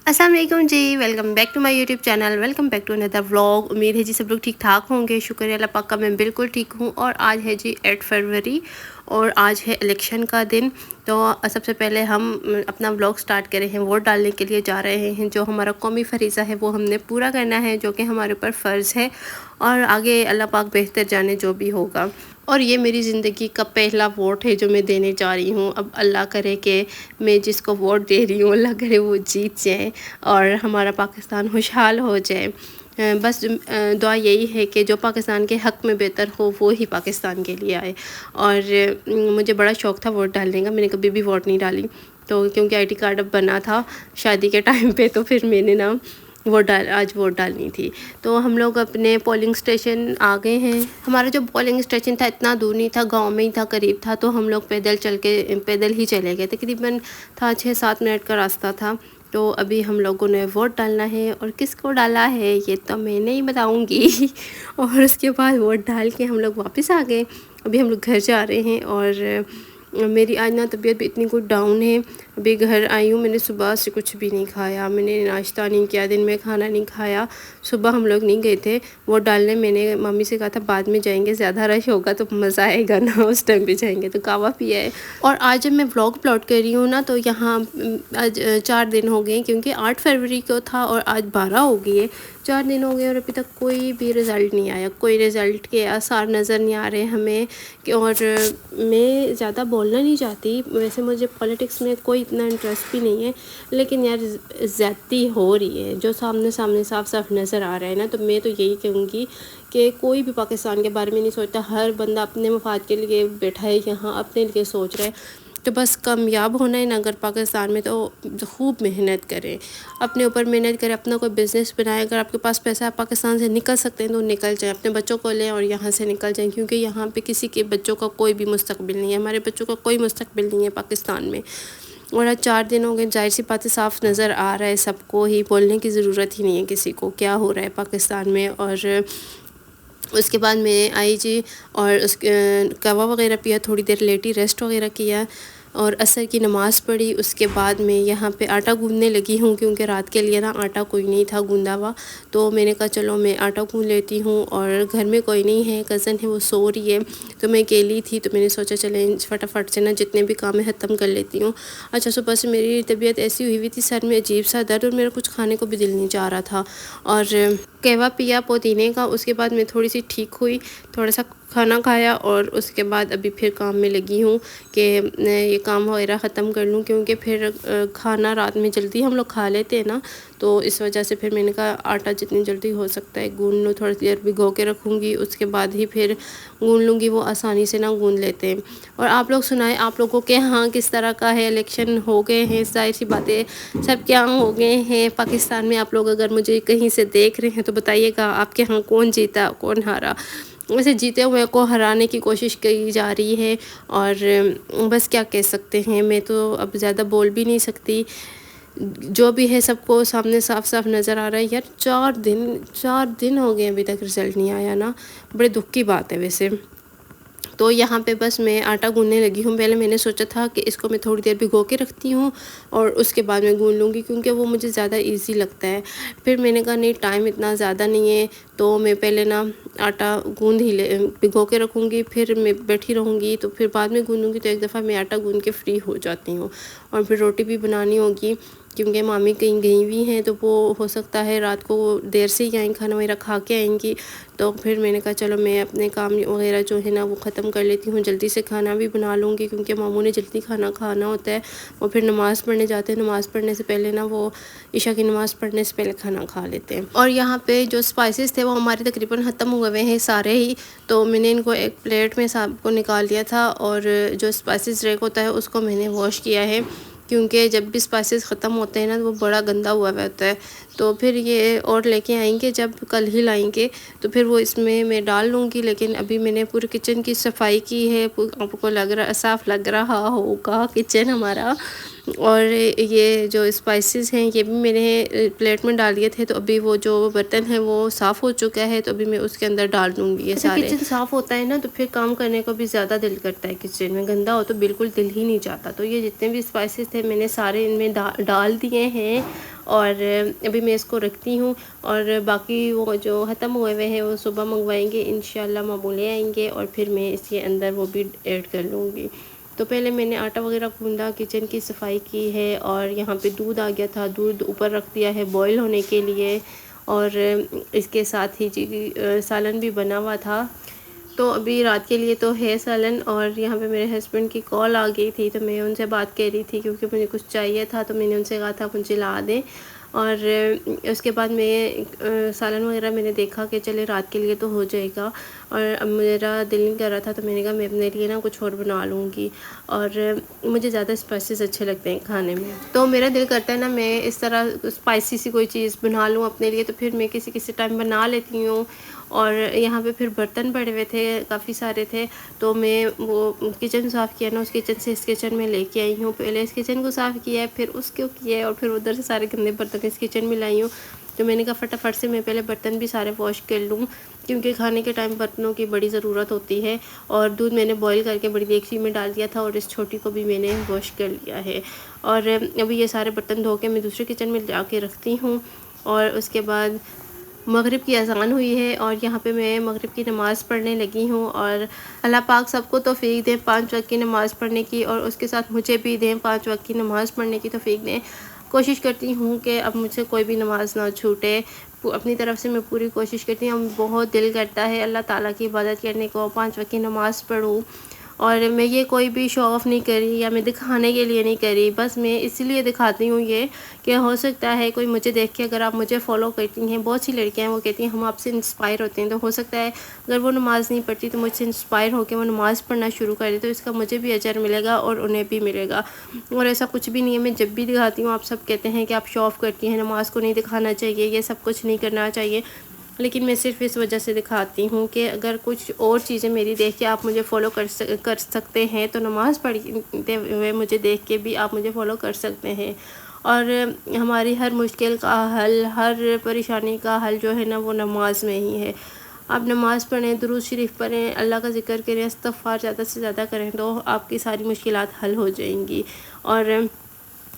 अस्सलाम वालेकुम जी, welcome back to my YouTube channel. Welcome back to another vlog. उम्मीद है जी सब लोग ठीक ठाक होंगे। शुक्र है अल्लाह पाक का, मैं बिल्कुल ठीक हूँ। और आज है जी 8 फरवरी और आज है इलेक्शन का दिन। तो सबसे पहले हम अपना व्लॉग स्टार्ट कर रहे हैं। वोट डालने के लिए जा रहे हैं। जो हमारा कौमी फरीज़ा है वो हमने पूरा करना है, जो कि हमारे ऊपर फ़र्ज़ है। और आगे अल्लाह पाक बेहतर जाने जो भी होगा। और ये मेरी ज़िंदगी का पहला वोट है जो मैं देने जा रही हूँ। अब अल्लाह करे कि मैं जिसको वोट दे रही हूँ अल्लाह करे वो जीत जाए और हमारा पाकिस्तान खुशहाल हो जाए। बस दुआ यही है कि जो पाकिस्तान के हक़ में बेहतर हो वो ही पाकिस्तान के लिए आए। और मुझे बड़ा शौक़ था वोट डालने का, मैंने कभी भी वोट नहीं डाली। तो क्योंकि आईडी कार्ड अब बना था शादी के टाइम पे, तो फिर मैंने ना आज वोट डालनी थी। तो हम लोग अपने पोलिंग स्टेशन आ गए हैं। हमारा जो पोलिंग स्टेशन था इतना दूर नहीं था, गांव में ही था, करीब था। तो हम लोग पैदल ही चले गए। तकरीबन था 6-7 मिनट का रास्ता था। तो अभी हम लोगों ने वोट डालना है और किसको डाला है ये तो मैं नहीं बताऊंगी। और उसके बाद वोट डाल के हम लोग वापस आ गए। अभी हम लोग घर जा रहे हैं। और मेरी आज ना तबीयत भी इतनी कुछ डाउन है। अभी घर आई हूँ, मैंने सुबह से कुछ भी नहीं खाया, मैंने नाश्ता नहीं किया, दिन में खाना नहीं खाया। सुबह हम लोग नहीं गए थे वोट डालने। मैंने मम्मी से कहा था बाद में जाएंगे, ज़्यादा रश होगा तो मज़ा आएगा ना, उस टाइम पे जाएंगे। तो कहवा पिया है। और आज जब मैं व्लॉग अपलोड कर रही हूँ ना, तो यहाँ आज 4 दिन हो गए, क्योंकि 8 फरवरी को था और आज 12 हो गई है। 4 दिन हो गए और अभी तक कोई भी रिज़ल्ट नहीं आया, कोई रिज़ल्ट के आसार नज़र नहीं आ रहे हमें। और मैं ज़्यादा बोलना नहीं चाहती, वैसे मुझे पॉलिटिक्स में कोई इतना इंटरेस्ट भी नहीं है, लेकिन यार ज़्यादती हो रही है। जो सामने साफ साफ नज़र आ रहा है ना, तो मैं तो यही कहूँगी कि कोई भी पाकिस्तान के बारे में नहीं सोचता। हर बंदा अपने मफाद के लिए बैठा है यहाँ, अपने लिए सोच रहा है। तो बस कामयाब होना है ना अगर पाकिस्तान में, तो खूब मेहनत करें, अपने ऊपर मेहनत करें, अपना कोई बिज़नेस बनाएं। अगर आपके पास पैसा, आप पाकिस्तान से निकल सकते हैं तो निकल जाएं, अपने बच्चों को लें और यहाँ से निकल जाएं। क्योंकि यहाँ पे किसी के बच्चों का कोई भी मुस्तकबिल नहीं है, हमारे बच्चों का कोई मुस्तकबिल नहीं है पाकिस्तान में। और आज 4 दिन हो गए, जाहिर सी बात है साफ नज़र आ रहा है सबको ही, बोलने की ज़रूरत ही नहीं है किसी को क्या हो रहा है पाकिस्तान में। और उसके बाद मैं आई जी और कहवा वगैरह पिया, थोड़ी देर लेटी रेस्ट वगैरह किया और असर की नमाज़ पढ़ी। उसके बाद मैं यहाँ पे आटा गूँधने लगी हूँ, क्योंकि रात के लिए ना आटा कोई नहीं था गूँधा हुआ। तो मैंने कहा चलो मैं आटा गूँध लेती हूँ। और घर में कोई नहीं है, कज़न है वो सो रही है, तो मैं अकेली थी। तो मैंने सोचा चले फटाफट से ना जितने भी काम है ख़त्म कर लेती हूँ। अच्छा, सुबह से मेरी तबीयत ऐसी हुई थी, सर में अजीब सा दर्द और मेरा कुछ खाने को भी दिल नहीं चाह रहा था। और कहवा पिया पुदीने का। उसके बाद मैं थोड़ी सी ठीक हुई, थोड़ा सा खाना खाया और उसके बाद अभी फिर काम में लगी हूँ कि ये काम वगैरह ख़त्म कर लूँ। क्योंकि फिर खाना रात में जल्दी हम लोग खा लेते हैं ना, तो इस वजह से फिर मैंने कहा आटा जितनी जल्दी हो सकता है गूँध लूँ। थोड़ी देर भिगो के रखूँगी, उसके बाद ही फिर गूँध लूँगी, वो आसानी से ना गूँध लेते हैं। और आप लोग सुनाएं, आप लोगों के यहाँ किस तरह का है? इलेक्शन हो गए हैं, जाहिर सी बातें सब क्या हो गए हैं पाकिस्तान में। आप लोग अगर मुझे कहीं से देख रहे हैं तो बताइएगा आपके यहाँ कौन जीता कौन हारा। वैसे जीते हुए को हराने की कोशिश की जा रही है। और बस क्या कह सकते हैं, मैं तो अब ज़्यादा बोल भी नहीं सकती। जो भी है सबको सामने साफ साफ नज़र आ रहा है। यार 4 दिन हो गए अभी तक रिज़ल्ट नहीं आया ना, बड़े दुख की बात है वैसे। तो यहाँ पे बस मैं आटा गूँधने लगी हूँ। पहले मैंने सोचा था कि इसको मैं थोड़ी देर भिगो के रखती हूँ और उसके बाद मैं गूँध लूँगी, क्योंकि वो मुझे ज़्यादा इजी लगता है। फिर मैंने कहा नहीं, टाइम इतना ज़्यादा नहीं है, तो मैं पहले ना आटा भिगो के रखूँगी, फिर मैं बैठी रहूँगी, तो फिर बाद में गूँधूँगी। तो एक दफ़ा मैं आटा गूँध के फ्री हो जाती हूँ। और फिर रोटी भी बनानी होगी, क्योंकि मामी कहीं गई हुई हैं, तो वो हो सकता है रात को देर से ही आएँ, खाना वगैरह खा के आएँगी। तो फिर मैंने कहा चलो मैं अपने काम वगैरह जो है ना वो ख़त्म कर लेती हूँ, जल्दी से खाना भी बना लूँगी, क्योंकि मामू ने जल्दी खाना खाना होता है। वो फिर नमाज़ पढ़ने जाते हैं, नमाज़ पढ़ने से पहले ना वो ईशा की नमाज़ पढ़ने से पहले खाना खा लेते हैं। और यहाँ पे जो स्पाइसेस थे वो हमारे तकरीबन ख़त्म हुए हैं सारे ही, तो मैंने इनको एक प्लेट में सबको निकाल लिया था। और जो स्पाइसेस रैक होता है उसको मैंने वॉश किया है, क्योंकि जब भी स्पाइसेस ख़त्म होते हैं ना वो बड़ा गंदा हुआ होता है। तो फिर ये और लेके आएंगे, जब कल ही लाएंगे तो फिर वो इसमें मैं डाल लूँगी। लेकिन अभी मैंने पूरे किचन की सफाई की है, आपको लग रहा साफ़ लग रहा होगा किचन हमारा। और ये जो स्पाइसेस हैं ये भी मैंने प्लेट में डाल दिए थे, तो अभी वो जो बर्तन है वो साफ़ हो चुका है, तो अभी मैं उसके अंदर डाल दूँगी ये सारे। किचन साफ़ होता है ना तो फिर काम करने को भी ज़्यादा दिल करता है, किचन में गंदा हो तो बिल्कुल दिल ही नहीं चाहता। तो ये जितने भी स्पाइसेस थे मैंने सारे इनमें डाल दिए हैं। اور ابھی میں اس کو رکھتی ہوں، اور باقی وہ جو ختم ہوئے ہوئے ہیں وہ صبح منگوائیں گے انشاءاللہ، ماموں لے آئیں گے اور پھر میں اس کے اندر وہ بھی ایڈ کر لوں گی۔ تو پہلے میں نے آٹا وغیرہ گوندھا، کچن کی صفائی کی ہے، اور یہاں پہ دودھ آ گیا تھا، دودھ اوپر رکھ دیا ہے بوائل ہونے کے لیے، اور اس کے ساتھ ہی سالن بھی بنا ہوا تھا۔ تو ابھی رات کے لیے تو ہے سالن، اور یہاں پہ میرے ہسبینڈ کی کال آ گئی تھی تو میں ان سے بات کر رہی تھی کیونکہ مجھے کچھ چاہیے تھا، تو میں نے ان سے کہا تھا مجھے لا دیں۔ اور اس کے بعد میں سالن وغیرہ میں نے دیکھا کہ چلے رات کے لیے تو ہو جائے گا، اور اب میرا دل نہیں کر رہا تھا تو میں نے کہا میں اپنے لیے نا کچھ اور بنا لوں گی، اور مجھے زیادہ اسپائسیز اچھے لگتے ہیں کھانے میں، تو میرا دل کرتا ہے نا میں اس طرح اسپائسی سی کوئی چیز بنا لوں اپنے لیے، تو پھر میں کسی ٹائم بنا لیتی ہوں۔ اور یہاں پہ پھر برتن پڑے ہوئے تھے، کافی سارے تھے، تو میں وہ کچن صاف کیا نا، اس کچن سے اس کچن میں لے کے آئی ہوں، پہلے اس کچن کو صاف کیا ہے، پھر اس کو کیا ہے، اور پھر ادھر سے سارے گندے برتن اس کچن میں لائی ہوں۔ تو میں نے کہا فٹافٹ سے میں پہلے برتن بھی سارے واش کر لوں، کیونکہ کھانے کے ٹائم برتنوں کی بڑی ضرورت ہوتی ہے۔ اور دودھ میں نے بوائل کر کے بڑی دیگچی میں ڈال دیا تھا، اور اس چھوٹی کو بھی میں نے واش کر لیا ہے، اور ابھی یہ سارے برتن دھو کے میں دوسرے کچن میں جا کے رکھتی ہوں۔ اور اس کے بعد مغرب کی اذان ہوئی ہے، اور یہاں پہ میں مغرب کی نماز پڑھنے لگی ہوں، اور اللہ پاک سب کو توفیق دیں 5 وقت کی نماز پڑھنے کی، اور اس کے ساتھ مجھے بھی دیں 5 وقت کی نماز پڑھنے کی توفیق دیں۔ کوشش کرتی ہوں کہ اب مجھ سے کوئی بھی نماز نہ چھوٹے، اپنی طرف سے میں پوری کوشش کرتی ہوں۔ بہت دل کرتا ہے اللہ تعالیٰ کی عبادت کرنے کو، 5 وقت کی نماز پڑھوں، اور میں یہ کوئی بھی شو آف نہیں کری یا میں دکھانے کے لیے نہیں کری، بس میں اسی لیے دکھاتی ہوں یہ کہ ہو سکتا ہے کوئی مجھے دیکھ کے، اگر آپ مجھے فالو کرتی ہیں، بہت سی لڑکیاں ہیں وہ کہتی ہیں ہم آپ سے انسپائر ہوتے ہیں، تو ہو سکتا ہے اگر وہ نماز نہیں پڑھتی تو مجھ سے انسپائر ہو کے وہ نماز پڑھنا شروع کر دے، تو اس کا مجھے بھی اجر ملے گا اور انہیں بھی ملے گا۔ اور ایسا کچھ بھی نہیں ہے، میں جب بھی دکھاتی ہوں آپ سب کہتے ہیں کہ آپ شو آف کرتی ہیں، نماز کو نہیں دکھانا چاہیے، یہ سب کچھ نہیں کرنا چاہیے، لیکن میں صرف اس وجہ سے دکھاتی ہوں کہ اگر کچھ اور چیزیں میری دیکھ کے آپ مجھے فالو کر سکتے ہیں، تو نماز پڑھتے ہوئے مجھے دیکھ کے بھی آپ مجھے فالو کر سکتے ہیں۔ اور ہماری ہر مشکل کا حل، ہر پریشانی کا حل جو ہے نا وہ نماز میں ہی ہے۔ آپ نماز پڑھیں، درود شریف پڑھیں، اللہ کا ذکر کریں، استغفار زیادہ سے زیادہ کریں، تو آپ کی ساری مشکلات حل ہو جائیں گی۔ اور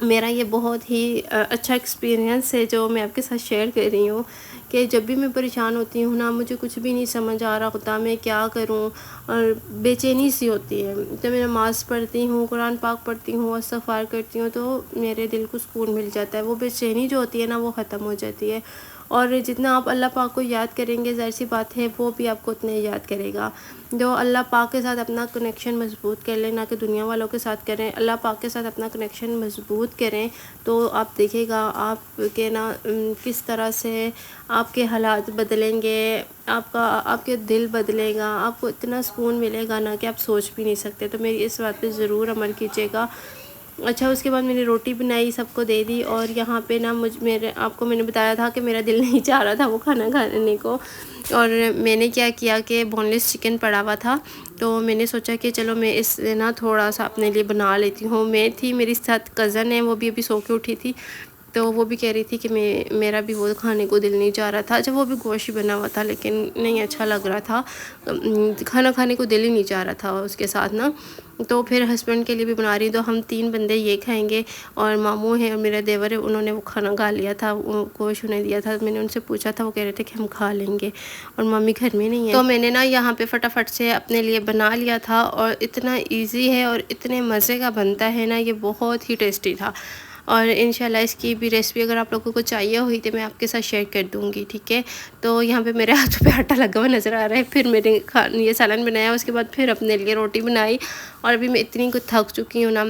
میرا یہ بہت ہی اچھا ایکسپیرینس ہے جو میں آپ کے ساتھ شیئر کر رہی ہوں، کہ جب بھی میں پریشان ہوتی ہوں نا، مجھے کچھ بھی نہیں سمجھ آ رہا ہوتا میں کیا کروں، اور بے چینی سی ہوتی ہے، جب میں نماز پڑھتی ہوں، قرآن پاک پڑھتی ہوں، استغفار کرتی ہوں، تو میرے دل کو سکون مل جاتا ہے، وہ بے چینی جو ہوتی ہے نا وہ ختم ہو جاتی ہے۔ اور جتنا آپ اللہ پاک کو یاد کریں گے، ظاہر سی بات ہے وہ بھی آپ کو اتنے یاد کرے گا۔ جو اللہ پاک کے ساتھ اپنا کنیکشن مضبوط کر لیں، نہ کہ دنیا والوں کے ساتھ کریں، اللہ پاک کے ساتھ اپنا کنیکشن مضبوط کریں، تو آپ دیکھیں گا آپ کے نا کس طرح سے آپ کے حالات بدلیں گے، آپ کے دل بدلے گا، آپ کو اتنا سکون ملے گا نا کہ آپ سوچ بھی نہیں سکتے۔ تو میری اس بات پہ ضرور عمل کیجیے گا۔ اچھا، اس کے بعد میں نے روٹی بنائی، سب کو دے دی، اور یہاں پہ نا آپ کو میں نے بتایا تھا کہ میرا دل نہیں چاہ رہا تھا وہ کھانا کھانے کو، اور میں نے کیا کہ بون لیس چکن پڑا ہوا تھا، تو میں نے سوچا کہ چلو میں اس نا تھوڑا سا اپنے لیے بنا لیتی ہوں۔ میں تھی، میری ساتھ کزن ہے، وہ بھی ابھی سو کے اٹھی تھی، تو وہ بھی کہہ رہی تھی کہ میرا بھی وہ کھانے کو دل نہیں چاہ رہا تھا۔ اچھا، وہ بھی گوشت بنا ہوا تھا لیکن نہیں اچھا لگ رہا تھا، کھانا کھانے کو دل ہی نہیں چاہ رہا تھا اس کے ساتھ نا، تو پھر ہسبینڈ کے لیے بھی بنا رہی، تو ہم 3 بندے یہ کھائیں گے، اور ماموں ہیں اور میرا دیور ہے، انہوں نے وہ کھانا کھا لیا تھا، گوشت انہیں دیا تھا، میں نے ان سے پوچھا تھا، وہ کہہ رہے تھے کہ ہم کھا لیں گے، اور ممی گھر میں نہیں ہے، تو میں نے نا یہاں پہ فٹافٹ سے اپنے لیے بنا لیا تھا، اور اتنا ایزی ہے اور اتنے مزے کا بنتا ہے نا، یہ بہت ہی ٹیسٹی تھا۔ اور انشاءاللہ اس کی بھی ریسپی اگر آپ لوگوں کو چاہیے ہوئی تو میں آپ کے ساتھ شیئر کر دوں گی، ٹھیک ہے۔ تو یہاں پہ میرے ہاتھوں پہ آٹا لگا ہوا نظر آ رہا ہے، پھر میں نے یہ سالن بنایا، اس کے بعد پھر اپنے لیے روٹی بنائی، اور ابھی میں اتنی کچھ تھک چکی ہوں نا،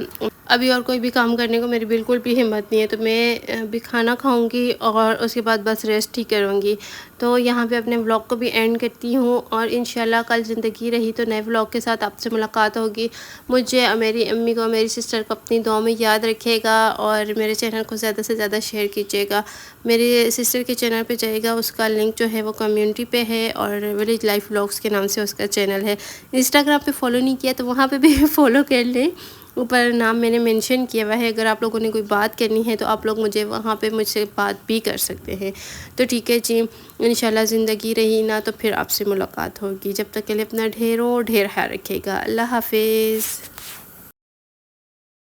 ابھی اور کوئی بھی کام کرنے کو میری بالکل بھی ہمت نہیں ہے، تو میں ابھی کھانا کھاؤں گی اور اس کے بعد بس ریسٹ ہی کروں گی۔ تو یہاں پہ اپنے ولاگ کو بھی اینڈ کرتی ہوں، اور انشاءاللہ کل زندگی رہی تو نئے ولاگ کے ساتھ آپ سے ملاقات ہوگی۔ مجھے، میری امی کو، میری سسٹر کو اپنی دعاؤں میں یاد رکھیے گا، اور میرے چینل کو زیادہ سے زیادہ شیئر کیجیے گا۔ میری سسٹر کے چینل پہ جائے گا، اس کا لنک جو ہے وہ کمیونٹی پہ ہے، اور ولیج لائف ولاگس کے نام سے اس کا چینل ہے۔ انسٹاگرام پہ فالو نہیں کیا تو وہاں پہ بھی فالو کر لیں، اوپر نام میں نے مینشن کیا ہوا ہے، اگر آپ لوگوں نے کوئی بات کرنی ہے تو آپ لوگ مجھے وہاں پہ مجھ سے بات بھی کر سکتے ہیں۔ تو ٹھیک ہے جی، انشاءاللہ زندگی رہی نا تو پھر آپ سے ملاقات ہوگی، جب تک کے لیے اپنا ڈھیر خیال رکھیے گا۔ اللہ حافظ۔